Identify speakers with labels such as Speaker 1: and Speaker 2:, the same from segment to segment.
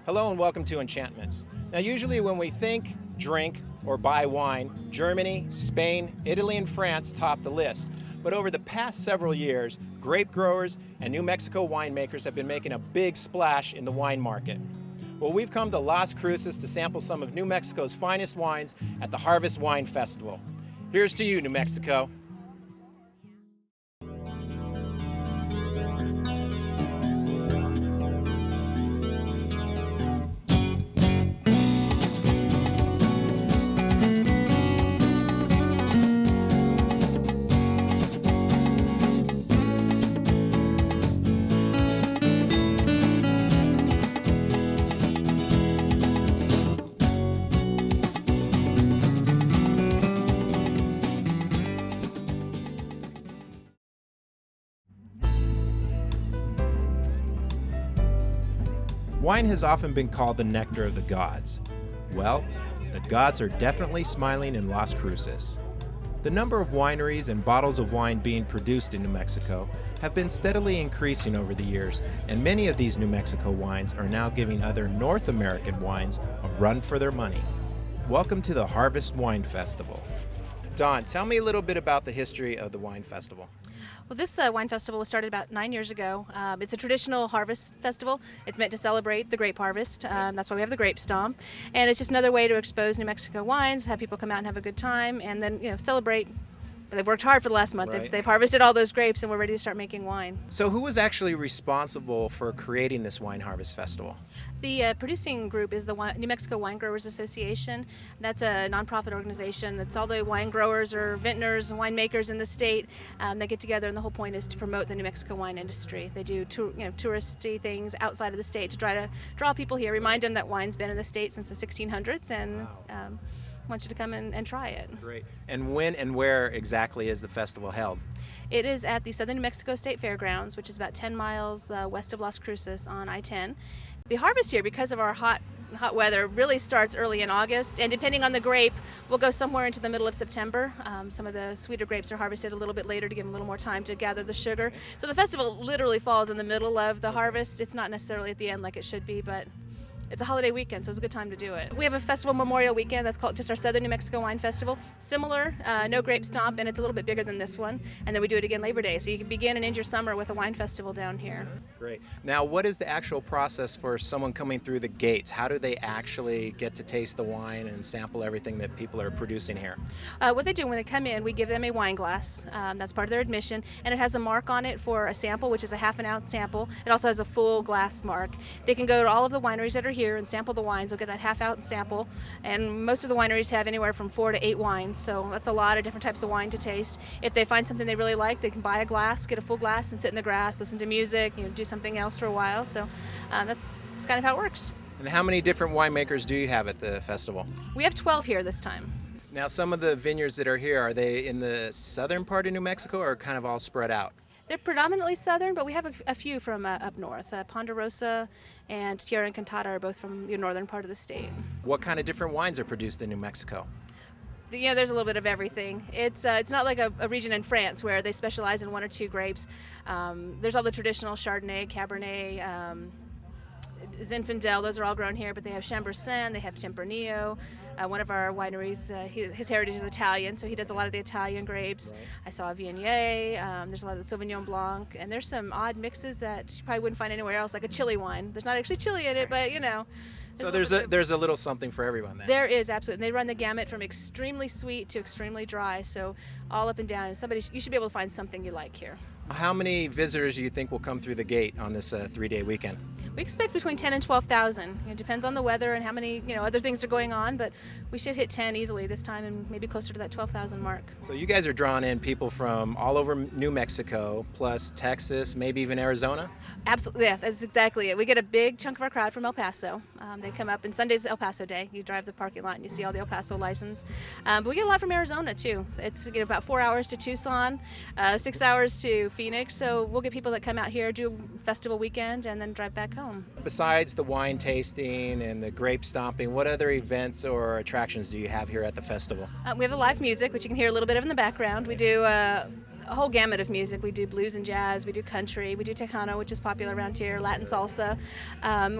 Speaker 1: Hello and welcome to Enchantments. Now usually when we think, drink, or buy wine, Germany, Spain, Italy, and France top the list. But over the past several years, grape growers and New Mexico winemakers have been making a big splash in the wine market. Well, we've come to lasCruces to sample some of New Mexico's finest wines at the Harvest Wine Festival. Here's to you, New Mexico. Wine has often been called the nectar of the gods. Well, the gods are definitely smiling in lasCruces. The number of wineries and bottles of wine being produced in New Mexico have been steadily increasing over the years, and many of these New Mexico wines are now giving other North American wines a run for their money. Welcome to the Harvest Wine Festival. Dawn, tell me a little bit about the history of the wine festival.
Speaker 2: Well, this wine festival was started about 9 years ago. It's a traditional harvest festival. It's meant to celebrate the grape harvest. That's why we have the grape stomp. And it's just another way to expose New Mexico wines, have people come out and have a good time, and then celebrate. They've worked hard for the last month.
Speaker 1: Right.
Speaker 2: They've harvested all those grapes, and we're ready to start making wine.
Speaker 1: So who was actually responsible for creating this wine harvest festival?
Speaker 2: The producing group is the New Mexico Wine Growers Association. That's a nonprofit organization. That's all the wine growers or vintners, winemakers in the state. They get together, and the whole point is to promote the New Mexico wine industry. They do touristy things outside of the state to try to draw people here, remind them that wine's been in the state since the 1600s, and want you to come and try it.
Speaker 1: Great. And when and where exactly is the festival held?
Speaker 2: It is at the Southern New Mexico State Fairgrounds, which is about 10 miles west of lasCruces on I-10. The harvest here, because of our hot weather, really starts early in August, and depending on the grape, we'll go somewhere into the middle of September. Some of the sweeter grapes are harvested a little bit later to give them a little more time to gather the sugar. So the festival literally falls in the middle of the harvest. It's not necessarily at the end like it should be, but it's a holiday weekend, so it's a good time to do it. We have a festival Memorial Weekend that's called just our Southern New Mexico Wine Festival. Similar, no grape stomp, and it's a little bit bigger than this one. And then we do it again Labor Day, so you can begin and end your summer with a wine festival down here.
Speaker 1: Great. Now, what is the actual process for someone coming through the gates? How do they actually get to taste the wine and sample everything that people are producing here?
Speaker 2: What they do when they come in, we give them a wine glass. That's part of their admission, and it has a mark on it for a sample, which is a half an ounce sample. It also has a full glass mark. They can go to all of the wineries that are here and sample the wines. They'll get that half ounce sample, and most of the wineries have anywhere from 4 to 8 wines, so that's a lot of different types of wine to taste. If they find something they really like, they can buy a glass, get a full glass, and sit in the grass, listen to music, do something else for a while. So that's kind of how it works.
Speaker 1: And how many different winemakers do you have at the festival?
Speaker 2: We have 12 here this time.
Speaker 1: Now, some of the vineyards that are here, are they in the southern part of New Mexico or kind of all spread out?
Speaker 2: They're predominantly southern, but we have a few from up north. Ponderosa and Tierra Encantada are both from the northern part of the state.
Speaker 1: What kind of different wines are produced in New Mexico?
Speaker 2: There's a little bit of everything. It's not like a region in France where they specialize in 1 or 2 grapes. There's all the traditional Chardonnay, Cabernet, Zinfandel, those are all grown here, but they have Chambourcin, they have Tempranillo. One of our wineries, his heritage is Italian, so he does a lot of the Italian grapes.
Speaker 1: Right.
Speaker 2: I saw Viognier, there's a lot of the Sauvignon Blanc, and there's some odd mixes that you probably wouldn't find anywhere else, like a chili wine. There's not actually chili in it, but
Speaker 1: So there's a little something for everyone then.
Speaker 2: There is, absolutely. And they run the gamut from extremely sweet to extremely dry, so all up and down. You should be able to find something you like here.
Speaker 1: How many visitors do you think will come through the gate on this 3-day weekend?
Speaker 2: We expect between 10 and 12,000. It depends on the weather and how many other things are going on, but we should hit 10 easily this time and maybe closer to that 12,000 mark.
Speaker 1: So you guys are drawing in people from all over New Mexico, plus Texas, maybe even Arizona?
Speaker 2: Absolutely, yeah, that's exactly it. We get a big chunk of our crowd from El Paso. They come up, and Sunday's El Paso Day. You drive the parking lot and you see all the El Paso license. But we get a lot from Arizona too. It's about 4 hours to Tucson, 6 hours to Phoenix. So we'll get people that come out here, do festival weekend, and then drive back home.
Speaker 1: Besides the wine tasting and the grape stomping, what other events or attractions do you have here at the festival?
Speaker 2: We have the live music, which you can hear a little bit of in the background. We do a whole gamut of music. We do blues and jazz, we do country, we do Tejano, which is popular around here, Latin salsa.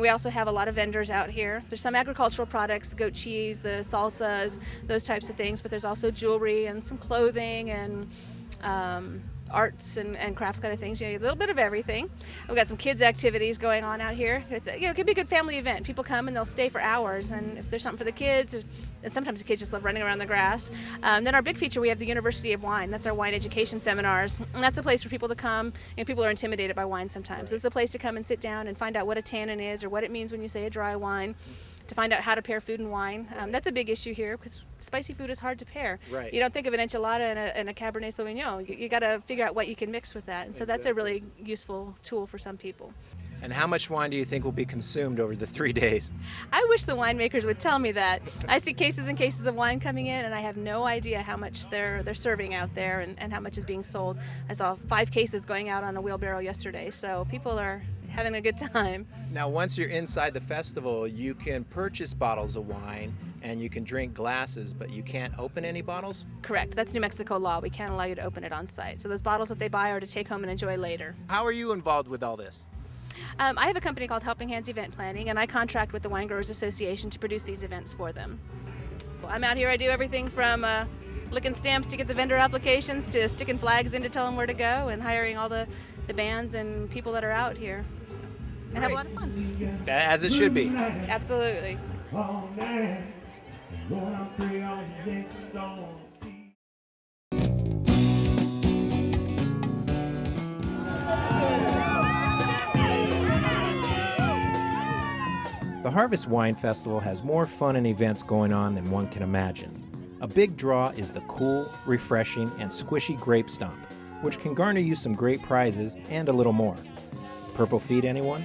Speaker 2: We also have a lot of vendors out here. There's some agricultural products, the goat cheese, the salsas, those types of things, but there's also jewelry and some clothing and arts and crafts kind of things, a little bit of everything. We've got some kids activities going on out here. It's it can be a good family event. People come and they'll stay for hours, and if there's something for the kids, and sometimes the kids just love running around the grass. Then our big feature, we have the University of Wine. That's our wine education seminars, and that's a place for people to come. People are intimidated by wine sometimes. It's a place to come and sit down and find out what a tannin is or what it means when you say a dry wine, to find out how to pair food and wine. That's a big issue here because spicy food is hard to pair.
Speaker 1: Right.
Speaker 2: You don't think of an enchilada and a Cabernet Sauvignon. You got to figure out what you can mix with that. And so that's a really useful tool for some people.
Speaker 1: And how much wine do you think will be consumed over the 3 days?
Speaker 2: I wish the winemakers would tell me that. I see cases and cases of wine coming in, and I have no idea how much they're serving out there and how much is being sold. I saw 5 cases going out on a wheelbarrow yesterday, so people are having a good time.
Speaker 1: Now, once you're inside the festival, you can purchase bottles of wine and you can drink glasses, but you can't open any bottles?
Speaker 2: Correct. That's New Mexico law. We can't allow you to open it on site. So those bottles that they buy are to take home and enjoy later.
Speaker 1: How are you involved with all this?
Speaker 2: I have a company called Helping Hands Event Planning, and I contract with the Wine Growers Association to produce these events for them. I'm out here, I do everything from licking stamps to get the vendor applications to sticking flags in to tell them where to go and hiring all the bands and people that are out here. So, and have a lot of fun.
Speaker 1: As it should be.
Speaker 2: Absolutely.
Speaker 1: The Harvest Wine Festival has more fun and events going on than one can imagine. A big draw is the cool, refreshing, and squishy grape stomp, which can garner you some great prizes and a little more. Purple feet, anyone?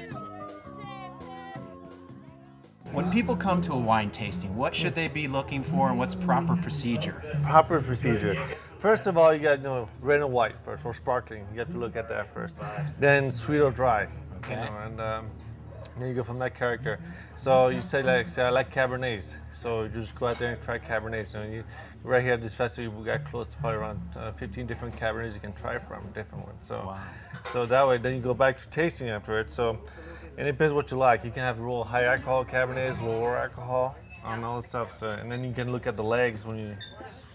Speaker 1: When people come to a wine tasting, what should they be looking for and what's proper procedure?
Speaker 3: Proper procedure. First of all, you got red and white first, or sparkling. You have to look at that first. Then sweet or dry.
Speaker 1: Okay.
Speaker 3: And then you go from that character. So you say I like Cabernets. So you just go out there and try Cabernets. Right here at this festival, we got close to probably around 15 different Cabernets you can try from, different ones. So,
Speaker 1: wow.
Speaker 3: So that way, then you go back to tasting after it. So, and it depends what you like. You can have real high alcohol Cabernets, lower alcohol, and all this stuff. So, and then you can look at the legs when you.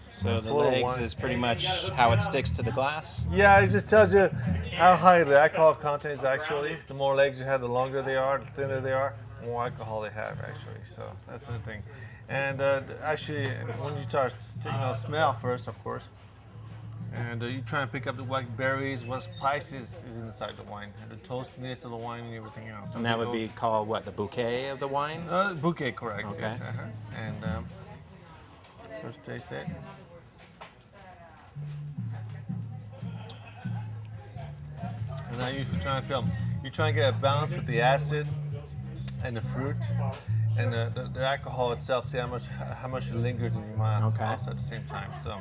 Speaker 1: So the legs is pretty much how it sticks to the glass?
Speaker 3: Yeah, it just tells you how high the alcohol content is actually. The more legs you have, the longer they are, the thinner they are, the more alcohol they have actually. So that's the thing. And actually, when you start, smell first, of course. And you try and pick up the white berries, what spice is inside the wine, and the toastiness of the wine and everything else. So
Speaker 1: and that would be called what, the bouquet of the wine?
Speaker 3: Bouquet, correct.
Speaker 1: Okay.
Speaker 3: Yes, And first taste it. And now you're trying to film. You're trying to get a balance with the acid and the fruit and the alcohol itself. See how much it lingers in your mouth also at the same time. So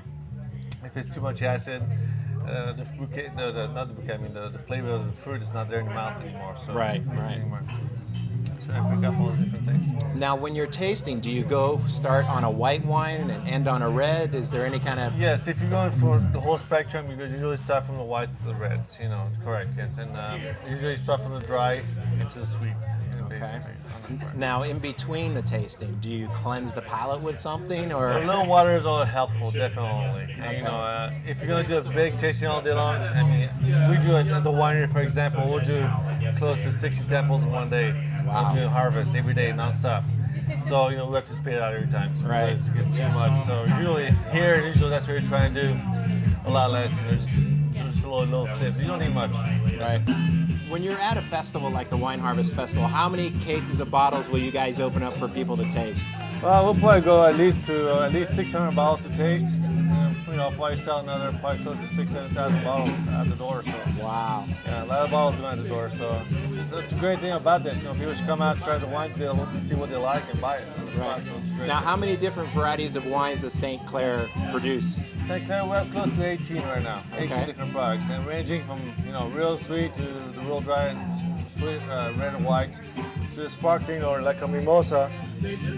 Speaker 3: if it's too much acid, the bouquet, not the bouquet, I mean the flavor of the fruit is not there in your mouth anymore. So
Speaker 1: Right.
Speaker 3: Trying to pick up all those different things.
Speaker 1: Now, when you're tasting, do you start on a white wine and end on a red? Is there any kind of...
Speaker 3: Yes, if you're going for the whole spectrum, you usually start from the whites to the reds, correct, yes. And usually start from the dry into the sweets, basically.
Speaker 1: Now, in between the tasting, do you cleanse the palate with something, or...?
Speaker 3: A little water is all helpful, definitely. And, if you're going to do a big tasting all day long, I mean, we do it at the winery, for example, we'll do close to 60 samples in one day.
Speaker 1: Wow.
Speaker 3: We'll do harvest every day, nonstop. So, we have to spit it out every time. So
Speaker 1: Right.
Speaker 3: It's too much. So usually that's what you're trying to do. A lot less, just a little sip. You don't need much.
Speaker 1: Right. When you're at a festival like the Wine Harvest Festival, how many cases of bottles will you guys open up for people to taste?
Speaker 3: Well, we'll probably go at least 600 bottles to taste. Probably sell another probably close to 600,000 bottles out the door. So
Speaker 1: Wow.
Speaker 3: yeah, a lot of bottles going out the door. So that's a great thing about this. People should come out, try the wines, they'll see what they like, and buy it.
Speaker 1: Right.
Speaker 3: So it's great.
Speaker 1: Now, how many different varieties of wines does St. Clair produce?
Speaker 3: St. Clair, we have close to 18 right now. 18 different products, and ranging from real sweet to the real dry and sweet, red and white, to sparkling or like a mimosa,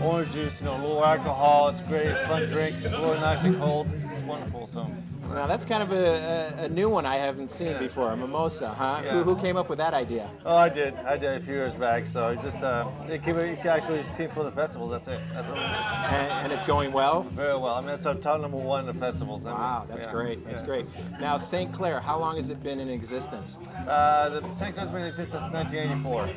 Speaker 3: orange juice. Low alcohol. It's great, fun drink, really nice and cold. It's wonderful. So
Speaker 1: Now that's kind of a new one I haven't seen before, a mimosa, huh?
Speaker 3: Yeah.
Speaker 1: Who came up with that idea?
Speaker 3: oh, I did a few years back. So it actually just came for the festivals. That's it. That's all.
Speaker 1: And it's going well?
Speaker 3: Very well. I mean, it's our top number one in the festivals. I mean,
Speaker 1: Wow, that's
Speaker 3: yeah.
Speaker 1: great. That's
Speaker 3: Yeah.
Speaker 1: great. Now, St. Clair, how long has it been in existence?
Speaker 3: The St. Clair's been in existence since 1984.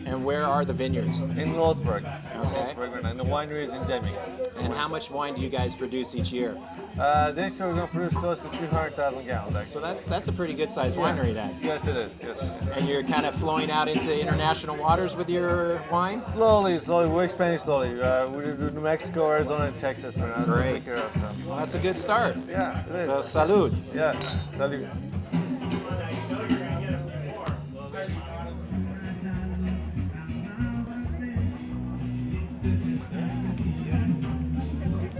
Speaker 1: And where are the vineyards?
Speaker 3: In Lordsburg.
Speaker 1: Okay.
Speaker 3: Lordsburg, and the winery is in Deming.
Speaker 1: And how much wine do you guys produce each year?
Speaker 3: This year we're going to produce close to 200,000 gallons,
Speaker 1: So
Speaker 3: actually.
Speaker 1: that's a pretty good sized winery then.
Speaker 3: Yes, it is. Yes.
Speaker 1: And you're kind of flowing out into international waters with your wine?
Speaker 3: Slowly. We're expanding slowly. We do New Mexico, Arizona, and Texas right now.
Speaker 1: Great.
Speaker 3: To take care of, so.
Speaker 1: Well, that's a good start.
Speaker 3: Yeah, it is.
Speaker 1: So, salud.
Speaker 3: Yeah. Salut.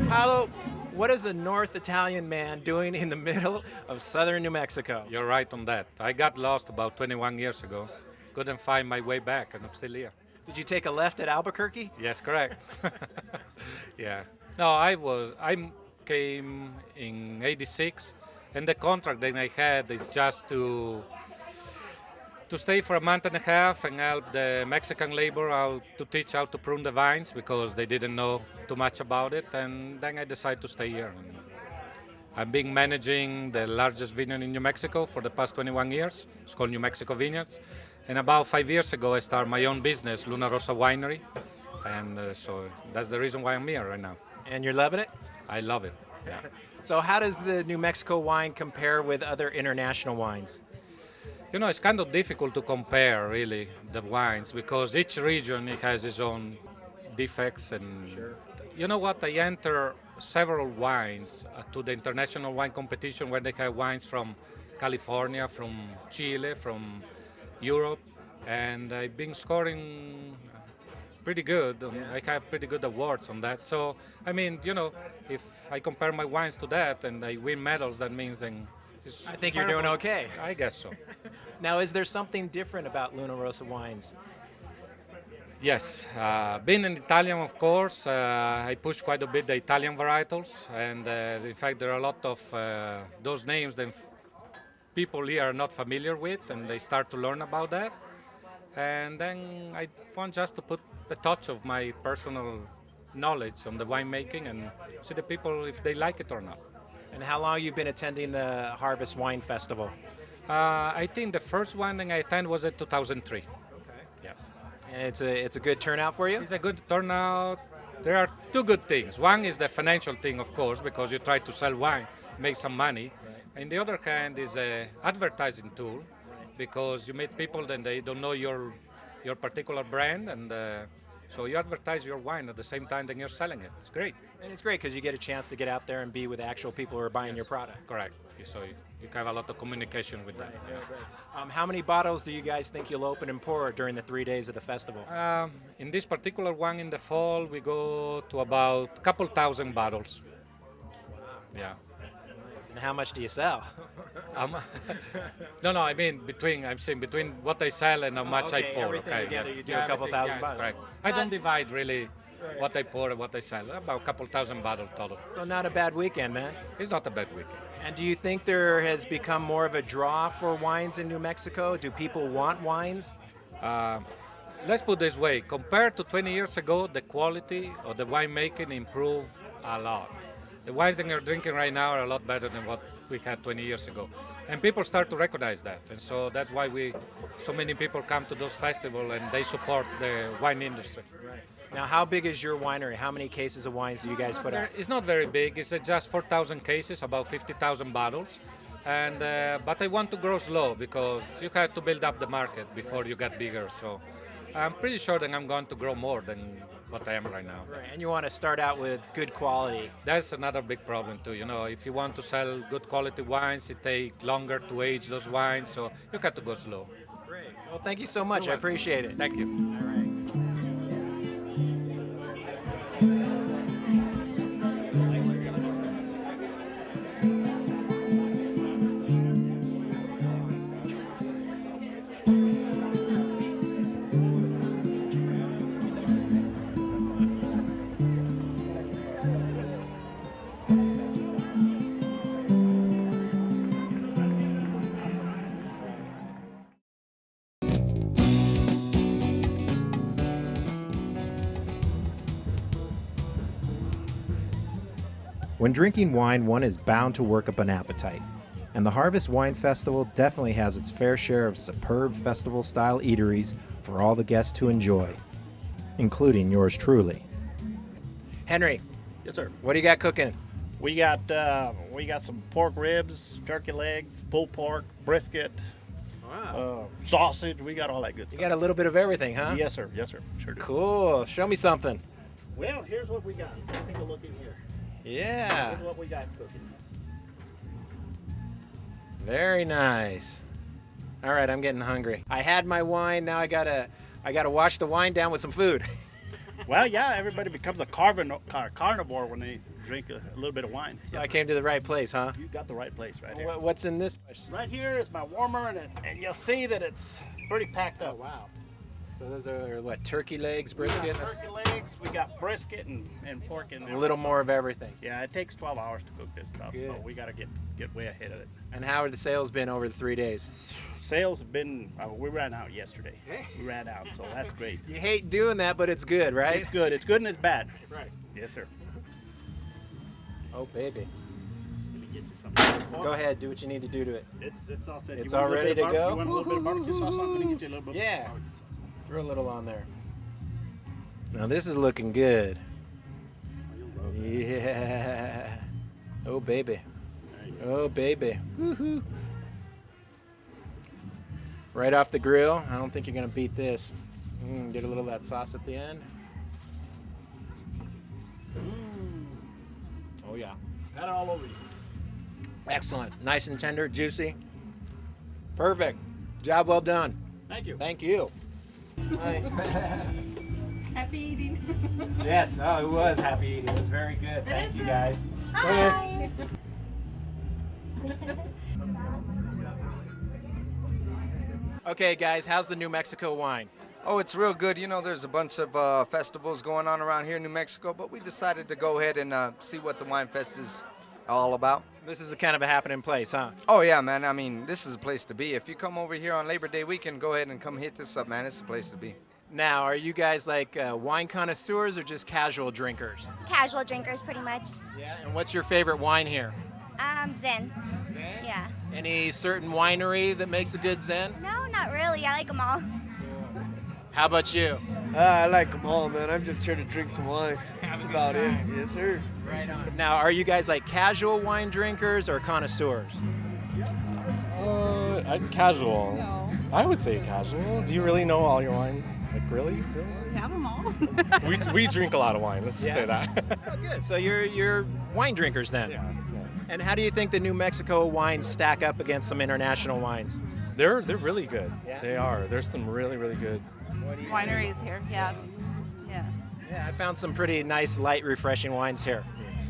Speaker 1: Paolo, what is a North Italian man doing in the middle of southern New Mexico?
Speaker 4: You're right on that. I got lost about 21 years ago. Couldn't find my way back, and I'm still here.
Speaker 1: Did you take a left at Albuquerque?
Speaker 4: Yes, correct. Yeah. No, I came in '86, and the contract that I had is just to stay for a month and a half and help the Mexican labor out to teach how to prune the vines because they didn't know too much about it, and then I decided to stay here. And I've been managing the largest vineyard in New Mexico for the past 21 years. It's called New Mexico Vineyards. And about 5 years ago, I started my own business, Luna Rosa Winery. And so that's the reason why I'm here right now.
Speaker 1: And you're loving it?
Speaker 4: I love it. Yeah.
Speaker 1: So, how does the New Mexico wine compare with other international wines?
Speaker 4: You know, it's kind of difficult to compare, really, the wines because each region it has its own defects. And you know what? I enter several wines to the international wine competition where they have wines from California, from Chile, from Europe, and I've been scoring pretty good. I have pretty good awards on that. So, I mean, you know, if I compare my wines to that and I win medals, that means then it's
Speaker 1: I think you're doing
Speaker 4: comparable.
Speaker 1: okay.
Speaker 4: I guess so.
Speaker 1: Now, is there something different about Luna Rosa wines?
Speaker 4: Yes, being an Italian, of course, I push quite a bit the Italian varietals, and in fact, there are a lot of those names that people here are not familiar with, and they start to learn about that. And then I want just to put a touch of my personal knowledge on the winemaking and see the people if they like it or not.
Speaker 1: And how long you been attending the Harvest Wine Festival?
Speaker 4: I think the first one that I attended was in 2003. Yes.
Speaker 1: And it's a good turnout for you?
Speaker 4: It's a good turnout. There are two good things. One is the financial thing, of course, because you try to sell wine, make some money. And the other hand is an advertising tool, because you meet people and they don't know your particular brand, and so you advertise your wine at the same time that you're selling it. It's great.
Speaker 1: And it's great because you get a chance to get out there and be with actual people who are buying your product.
Speaker 4: Correct. So you have a lot of communication with them.
Speaker 1: How many bottles do you guys think you'll open and pour during the 3 days of the festival?
Speaker 4: In this particular one in the fall, we go to about a couple thousand bottles. Yeah.
Speaker 1: And how much do you sell?
Speaker 4: No, I mean I'm saying between what I sell and how much I pour.
Speaker 1: Everything together, you do a
Speaker 4: Yeah,
Speaker 1: couple
Speaker 4: everything,
Speaker 1: thousand
Speaker 4: yes,
Speaker 1: bottles.
Speaker 4: correct. I don't divide really what I pour and what I sell. About a couple thousand bottles total.
Speaker 1: So not a bad weekend, man.
Speaker 4: It's not a bad weekend.
Speaker 1: And do you think there has become more of a draw for wines in New Mexico? Do people want wines?
Speaker 4: Let's put it this way, compared to 20 years ago, the quality of the winemaking improved a lot. The wines that you're drinking right now are a lot better than what we had 20 years ago. And people start to recognize that. And so that's why so many people come to those festivals and they support the wine industry.
Speaker 1: Now, how big is your winery? How many cases of wines do you guys put out?
Speaker 4: It's not very big. It's just 4,000 cases, about 50,000 bottles. And but I want to grow slow because you have to build up the market before you get bigger. So I'm pretty sure that I'm going to grow more than what I am right now.
Speaker 1: Right. And you want to start out with good quality.
Speaker 4: That's another big problem too. You know, if you want to sell good quality wines, it takes longer to age those wines. So you got to go slow.
Speaker 1: Great. Well, thank you so much. I appreciate it.
Speaker 4: Thank you.
Speaker 1: All right. When drinking wine, one is bound to work up an appetite. And the Harvest Wine Festival definitely has its fair share of superb festival-style eateries for all the guests to enjoy, including yours truly. Henry,
Speaker 5: Yes, sir.
Speaker 1: what do you got cooking?
Speaker 5: We got some pork ribs, turkey legs, pulled pork, brisket, sausage. We got all that good
Speaker 1: You
Speaker 5: stuff.
Speaker 1: got a little bit of everything, huh?
Speaker 5: Yes, sir. Yes, sir. Sure do.
Speaker 1: Cool. Show me something.
Speaker 5: Well, here's what we got. Take a look in here.
Speaker 1: Yeah.
Speaker 5: Here's what we got cooking.
Speaker 1: Very nice. All right, I'm getting hungry. I had my wine. Now I gotta wash the wine down with some food.
Speaker 5: Well, yeah, everybody becomes a carnivore when they drink a little bit of wine.
Speaker 1: So I came to the right place, huh?
Speaker 5: You got the right place right here.
Speaker 1: What's in this?
Speaker 5: Right here is my warmer, and you'll see that it's pretty packed up.
Speaker 1: Wow. So those are what? Turkey legs,
Speaker 5: We
Speaker 1: brisket.
Speaker 5: got turkey legs, we got brisket and pork in there.
Speaker 1: A little more of everything.
Speaker 5: Yeah, it takes 12 hours to cook this stuff, so
Speaker 1: Good.
Speaker 5: we got to get way ahead of it.
Speaker 1: And how have the sales been over the 3 days?
Speaker 5: Sales have been, we ran out yesterday. We ran out, so that's great.
Speaker 1: You hate doing that, but it's good, right?
Speaker 5: It's good. It's good and it's bad.
Speaker 1: Right.
Speaker 5: Yes, sir.
Speaker 1: Oh, baby.
Speaker 5: Let me get you something.
Speaker 1: Go ahead, do what you need to do to it.
Speaker 5: It's all set.
Speaker 1: It's
Speaker 5: You want
Speaker 1: all
Speaker 5: a little
Speaker 1: ready
Speaker 5: bit of
Speaker 1: to go?
Speaker 5: You want a little bit of barbecue sauce on? Can I get you a little bit?
Speaker 1: Yeah.
Speaker 5: Of barbecue sauce?
Speaker 1: Throw a little on there. Now this is looking good.
Speaker 5: You'll love that.
Speaker 1: Yeah. Oh, baby.
Speaker 5: There you go.
Speaker 1: Oh, baby. Woohoo. Right off the grill. I don't think you're going to beat this. Get a little of that sauce at the end. Oh, yeah.
Speaker 5: Got it all over you.
Speaker 1: Excellent. Nice and tender, juicy. Perfect. Job well done.
Speaker 5: Thank you.
Speaker 1: Thank you.
Speaker 2: Happy eating.
Speaker 1: Yes, oh, it was happy eating. It was very good. Thank you, guys.
Speaker 2: Hi.
Speaker 1: Okay, guys, how's the New Mexico wine?
Speaker 6: Oh, it's real good. You know, there's a bunch of festivals going on around here in New Mexico, but we decided to go ahead and see what the Wine Fest is all about.
Speaker 1: This is the kind of a happening place, huh?
Speaker 6: Oh, yeah, man. I mean, this is a place to be. If you come over here on Labor Day weekend, go ahead and come hit this up, man. It's a place to be.
Speaker 1: Now, are you guys like wine connoisseurs or just casual drinkers?
Speaker 7: Casual drinkers, pretty much.
Speaker 1: Yeah. And what's your favorite wine here?
Speaker 7: Zen. Yeah.
Speaker 1: Any certain winery that makes a good Zen?
Speaker 7: No, not really. I like them all.
Speaker 1: How about you?
Speaker 8: I like them all, man. I'm just here to drink some wine. That's about it. Yes, sir.
Speaker 1: Now, are you guys like casual wine drinkers or connoisseurs?
Speaker 9: Casual. No. I would say casual. Do you really know all your wines? Like, really?
Speaker 10: We have them all.
Speaker 9: we drink a lot of wine, let's just say that.
Speaker 1: Oh, good. So you're wine drinkers then?
Speaker 9: Yeah.
Speaker 1: And how do you think the New Mexico wines stack up against some international wines?
Speaker 9: They're really good.
Speaker 1: Yeah?
Speaker 9: They are. There's some really good.
Speaker 10: Wineries here, yeah. Yeah.
Speaker 1: Yeah, I found some pretty nice, light, refreshing wines here.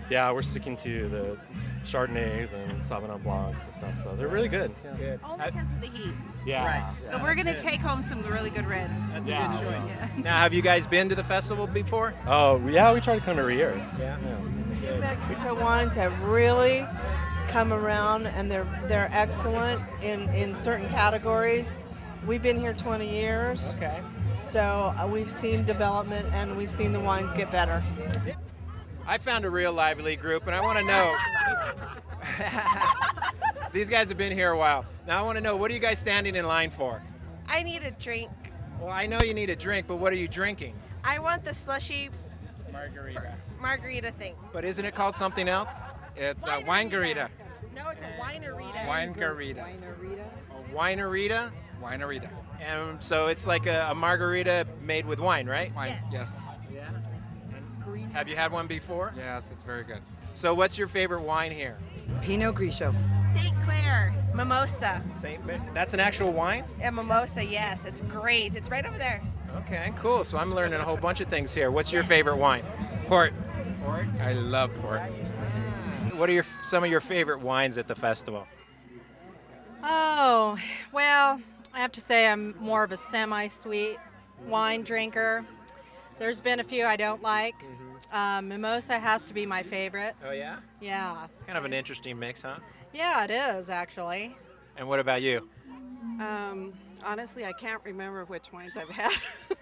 Speaker 9: Yeah, we're sticking to the Chardonnays and Sauvignon Blancs and stuff, so they're really good. Yeah.
Speaker 1: Good.
Speaker 10: Only because of the heat.
Speaker 9: Yeah.
Speaker 1: Right.
Speaker 10: But we're going to take home some really good reds.
Speaker 1: That's
Speaker 9: Yeah.
Speaker 1: a good choice.
Speaker 10: Yeah.
Speaker 1: Now, have you guys been to the festival before?
Speaker 9: Oh, yeah, we try to come every year.
Speaker 1: Yeah.
Speaker 11: New Mexico wines have really come around, and they're excellent in certain categories. We've been here 20 years,
Speaker 1: Okay.
Speaker 11: so we've seen development and we've seen the wines get better.
Speaker 1: I found a real lively group, and I want to know. These guys have been here a while. Now I want to know, what are you guys standing in line for?
Speaker 12: I need a drink.
Speaker 1: Well, I know you need a drink, but what are you drinking?
Speaker 12: I want the slushy margarita thing.
Speaker 1: But isn't it called something else?
Speaker 13: It's a winegarita.
Speaker 12: No, it's a winerita.
Speaker 13: Winegarita.
Speaker 1: A winerita?
Speaker 13: Winerita.
Speaker 1: And so it's like a margarita made with wine, right?
Speaker 13: Wine. Yes.
Speaker 1: Yeah. Have you had one before?
Speaker 13: Yes, it's very good.
Speaker 1: So what's your favorite wine here?
Speaker 10: Pinot Grigio.
Speaker 12: St. Clair mimosa.
Speaker 1: That's an actual wine?
Speaker 12: A mimosa, yes. It's great. It's right over there.
Speaker 1: Okay, cool. So I'm learning a whole bunch of things here. What's your favorite wine? Port. Port?
Speaker 13: I love port.
Speaker 1: What are some of your favorite wines at the festival?
Speaker 10: Oh, well, I have to say I'm more of a semi-sweet wine drinker. There's been a few I don't like. Mimosa has to be my favorite.
Speaker 1: Oh, yeah?
Speaker 10: Yeah.
Speaker 1: It's kind of an interesting mix, huh?
Speaker 10: Yeah, it is, actually.
Speaker 1: And what about you?
Speaker 11: Honestly, I can't remember which wines I've had.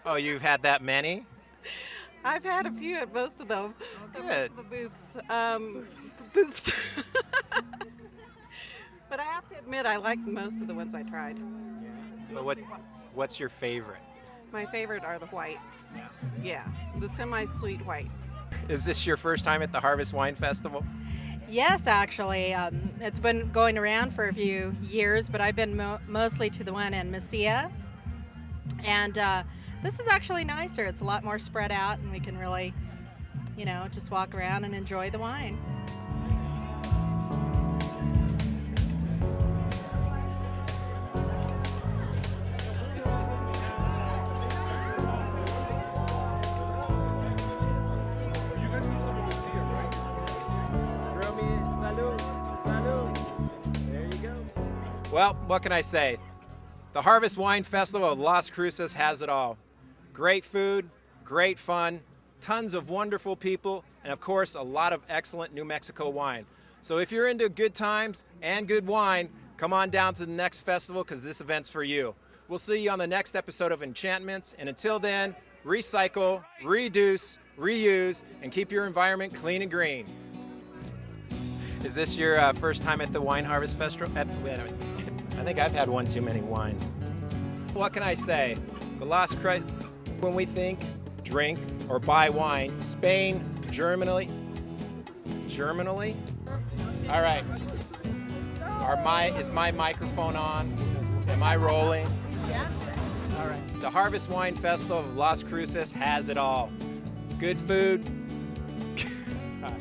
Speaker 1: Oh, you've had that many?
Speaker 14: I've had a few at most of them.
Speaker 1: Good.
Speaker 14: The booths. But I have to admit, I like most of the ones I tried.
Speaker 1: But what's your favorite?
Speaker 14: My favorite are the white. Yeah, the semi-sweet white.
Speaker 1: Is this your first time at the Harvest Wine Festival?
Speaker 10: Yes, actually. It's been going around for a few years, but I've been mostly to the one in Mesilla. And this is actually nicer. It's a lot more spread out, and we can really, just walk around and enjoy the wine.
Speaker 1: Well, what can I say? The Harvest Wine Festival of Las Cruces has it all. Great food, great fun, tons of wonderful people, and of course, a lot of excellent New Mexico wine. So if you're into good times and good wine, come on down to the next festival because this event's for you. We'll see you on the next episode of Enchantments, and until then, recycle, reduce, reuse, and keep your environment clean and green. Is this your first time at the Wine Harvest Festival? I think I've had one too many wines. What can I say? The lasCruces, when we think, drink, or buy wine, Spain, Germany? All right. Is my microphone on? Am I rolling?
Speaker 12: Yeah.
Speaker 1: All right. The Harvest Wine Festival of Las Cruces has it all. Good food. Gosh.